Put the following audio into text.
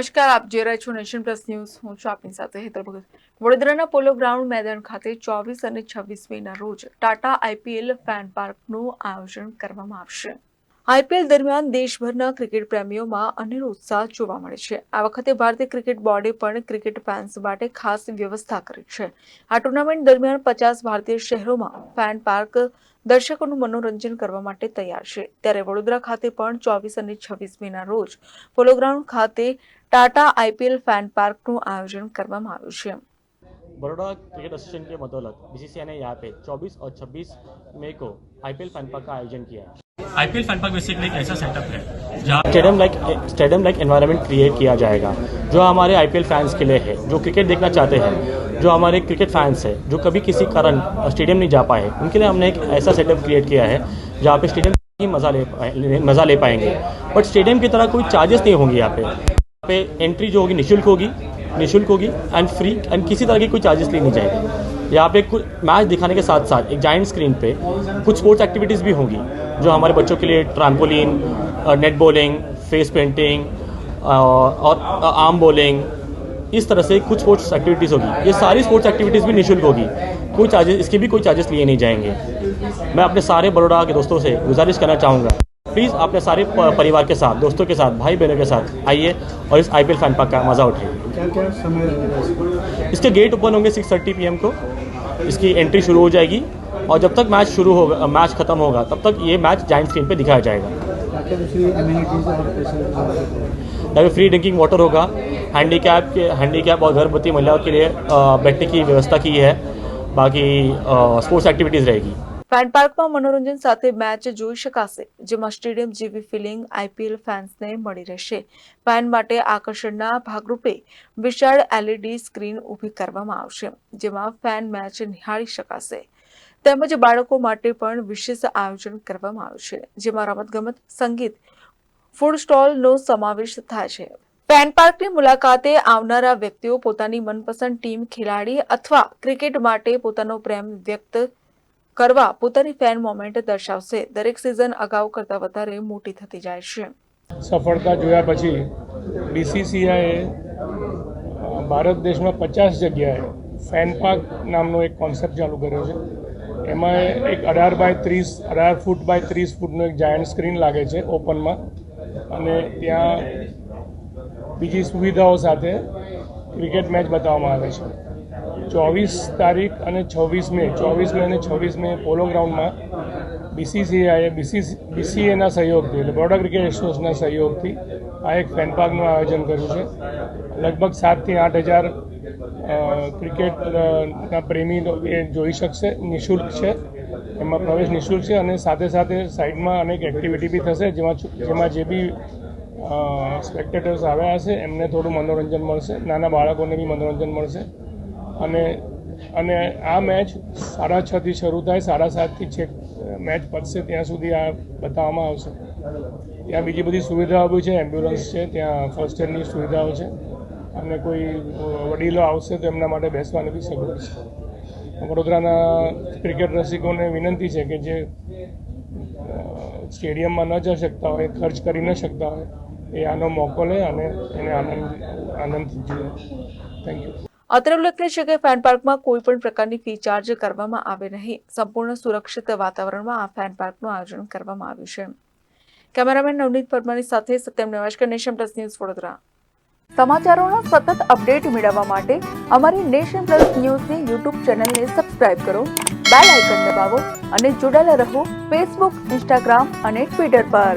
નમસ્કાર, આપ જોઈ રહ્યા છો નેશન પ્લસ ન્યૂઝ. હું છું આપની સાથે હેતલ ભગત. વડોદરાના પોલો ગ્રાઉન્ડ મેદાન ખાતે 24 અને 26 મેના રોજ ટાટા આઈપીએલ ફેન પાર્કનું આયોજન કરવામાં આવશે. આઈપીએલ દરમિયાન દેશભરના ક્રિકેટ પ્રેમીઓમાં અનેરો ઉત્સાહ જોવા મળે છે. આ વખતે ભારતીય ક્રિકેટ બોર્ડે પણ ક્રિકેટ ફેન્સ માટે ખાસ વ્યવસ્થા કરી છે. આ ટુર્નામેન્ટ દરમિયાન 50 ભારતીય શહેરોમાં ફેન પાર્ક દર્શકોનું મનોરંજન કરવા માટે તૈયાર છે. ત્યારે વડોદરા ખાતે પણ 24 અને 26 મેના રોજ પોલો ગ્રાઉન્ડ ખાતે टाटा आईपीएल फैन पार्क નું આયોજन કરવામાં આવ્યું છે. बड़ौदा क्रिकेट एसोसिएशन के बदौलत बीसीसीआई ने यहाँ पे 24 और 26 मई को आईपीएल फैन पार्क का आयोजन किया है। आईपीएल फैन पार्क बेसिकली एक ऐसा सेटअप है जहाँ स्टेडियम लाइक एनवायरनमेंट क्रिएट किया जाएगा जो हमारे आईपीएल फैंस के लिए है, जो क्रिकेट देखना चाहते हैं, जो हमारे क्रिकेट फैंस है, जो कभी किसी कारण स्टेडियम नहीं जा पाए, उनके लिए हमने एक ऐसा सेटअप क्रिएट किया है जहाँ पे स्टेडियम ही मज़ा ले पाएंगे। बट स्टेडियम की तरह कोई चार्जेस नहीं होंगे। यहाँ पे एंट्री जो होगी निःशुल्क होगी एंड फ्री एंड किसी तरह की कोई चार्जेस ली नहीं जाएगी। यहाँ पे कुछ मैच दिखाने के साथ साथ एक जाइंट स्क्रीन पे कुछ स्पोर्ट्स एक्टिविटीज़ भी होंगी जो हमारे बच्चों के लिए trampoline, net bowling, face painting और आर्म बॉलिंग, इस तरह से कुछ स्पोर्ट्स एक्टिविटीज़ होगी। ये सारी स्पोर्ट्स एक्टिविटीज़ भी निःशुल्क होगी, कोई चार्जेस, इसके भी कोई चार्जेस लिए नहीं जाएंगे। मैं अपने सारे बड़ौदा के दोस्तों से गुजारिश करना चाहूँगा, प्लीज़ अपने सारे परिवार के साथ, दोस्तों के साथ, भाई बहनों के साथ आइए और इस आईपीएल फैन पार्क का मज़ा उठाइए। क्या समय रहेगा इसके गेट ओपन होंगे 6:30 PM को, इसकी एंट्री शुरू हो जाएगी और जब तक मैच खत्म होगा तब तक ये मैच जाइंट स्क्रीन पे दिखाया जाएगा। यहाँ पे फ्री ड्रिंकिंग वाटर होगा, हैंडीकैप और गर्भवती महिलाओं के लिए बैठने की व्यवस्था की है। बाकी स्पोर्ट्स एक्टिविटीज़ रहेगी। ફેન પાર્કમાં મનોરંજન સાથે મેચ જોઈ શકાશે, જેમાં સ્ટેડિયમ જેવી ફિલિંગ આઈપીએલ ફેન્સને મળી રહેશે. ફેન માટે આકર્ષણના ભાગરૂપે વિશાળ LED સ્ક્રીન ઊભી કરવામાં આવશે, જેમાં ફેન મેચ નિહાળી શકાશે. તેમજ બાળકો માટે પણ વિશેષ આયોજન કરવામાં આવ્યું છે, જેમાં રમતગમત, સંગીત, ફૂડ સ્ટોલનો સમાવેશ થાય છે. ફેન પાર્કની મુલાકાતે આવનારા વ્યક્તિઓ પોતાની મનપસંદ ટીમ, ખેલાડી અથવા ક્રિકેટ માટે પોતાનો પ્રેમ વ્યક્ત કરવા પોતાની ફેન મોમેન્ટ દર્શાવશે. દરેક સિઝન અગાઉ કરતાં વધારે મોટી થતી જાય છે. સફળતા જોયા પછી બીસીસીઆઈએ ભારત દેશમાં 50 જગ્યાએ ફેન પાર્ક નામનો એક કોન્સેપ્ટ ચાલુ કર્યો છે. એમાં એક 18 ફૂટ બાય 30 ફૂટનો એક જાયન્ટ સ્ક્રીન લાગે છે ઓપનમાં, અને ત્યાં બીજી સુવિધાઓ સાથે ક્રિકેટ મેચ બતાવવામાં આવે છે. 24 તારીખ અને 26 મે 24 મે અને 26 મે પોલો ગ્રાઉન્ડમાં બીસીએના સહયોગથી, એટલે બરોડા ક્રિકેટ એસોસિએશનના સહયોગથી આ એક ફેન પાર્કનું આયોજન કર્યું છે. લગભગ 7 થી 8 હજાર ક્રિકેટના પ્રેમી એ જોઈ શકશે. નિઃશુલ્ક છે, એમાં પ્રવેશ નિઃશુલ્ક છે, અને સાથે સાથે સાઈડમાં અનેક એક્ટિવિટી બી થશે, જેમાં જે બી સ્પેક્ટેટર્સ આવ્યા હશે એમને થોડું મનોરંજન મળશે, નાના બાળકોને બી મનોરંજન મળશે. અને આ મેચ 6:30 થી શરૂ થાય, 7:30 થી છેક મેચ પતશે ત્યાં સુધી આ બતાવવામાં આવશે. ત્યાં બીજી બધી સુવિધાઓ બી છે, એમ્બ્યુલન્સ છે, ત્યાં ફર્સ્ટ એડની સુવિધાઓ છે, અને કોઈ વડીલો આવશે તો એમના માટે બેસવાની બી સગવડ છે. વડોદરાના ક્રિકેટ રસિકોને વિનંતી છે કે જે સ્ટેડિયમમાં ન જઈ શકતા હોય, ખર્ચ કરી ન શકતા હોય, એ આનો મોકો લે અને એને આનંદથી જુએ. Thank you. અત્રે ઉલ્લેખનીય છે કે ફેન પાર્કમાં કોઈ પણ પ્રકારની ફી ચાર્જ કરવામાં આવે નહીં. સંપૂર્ણ સુરક્ષિત વાતાવરણમાં આ ફેન પાર્કનું આયોજન કરવામાં આવ્યું છે. કેમેરામેન નવનીત પરમારની સાથે સત્યમ નેવાશકર, નેશન પ્લસ ન્યૂઝ, વડોદરા. સમાચારોના સતત અપડેટ મેળવવા માટે અમારી નેશન પ્લસ ન્યૂઝની યુટ્યુબ ચેનલને સબસ્ક્રાઇબ કરો, બેલ આઇકન દબાવો અને જોડાયેલા રહો ફેસબુક, ઇન્સ્ટાગ્રામ અને ટ્વિટર પર.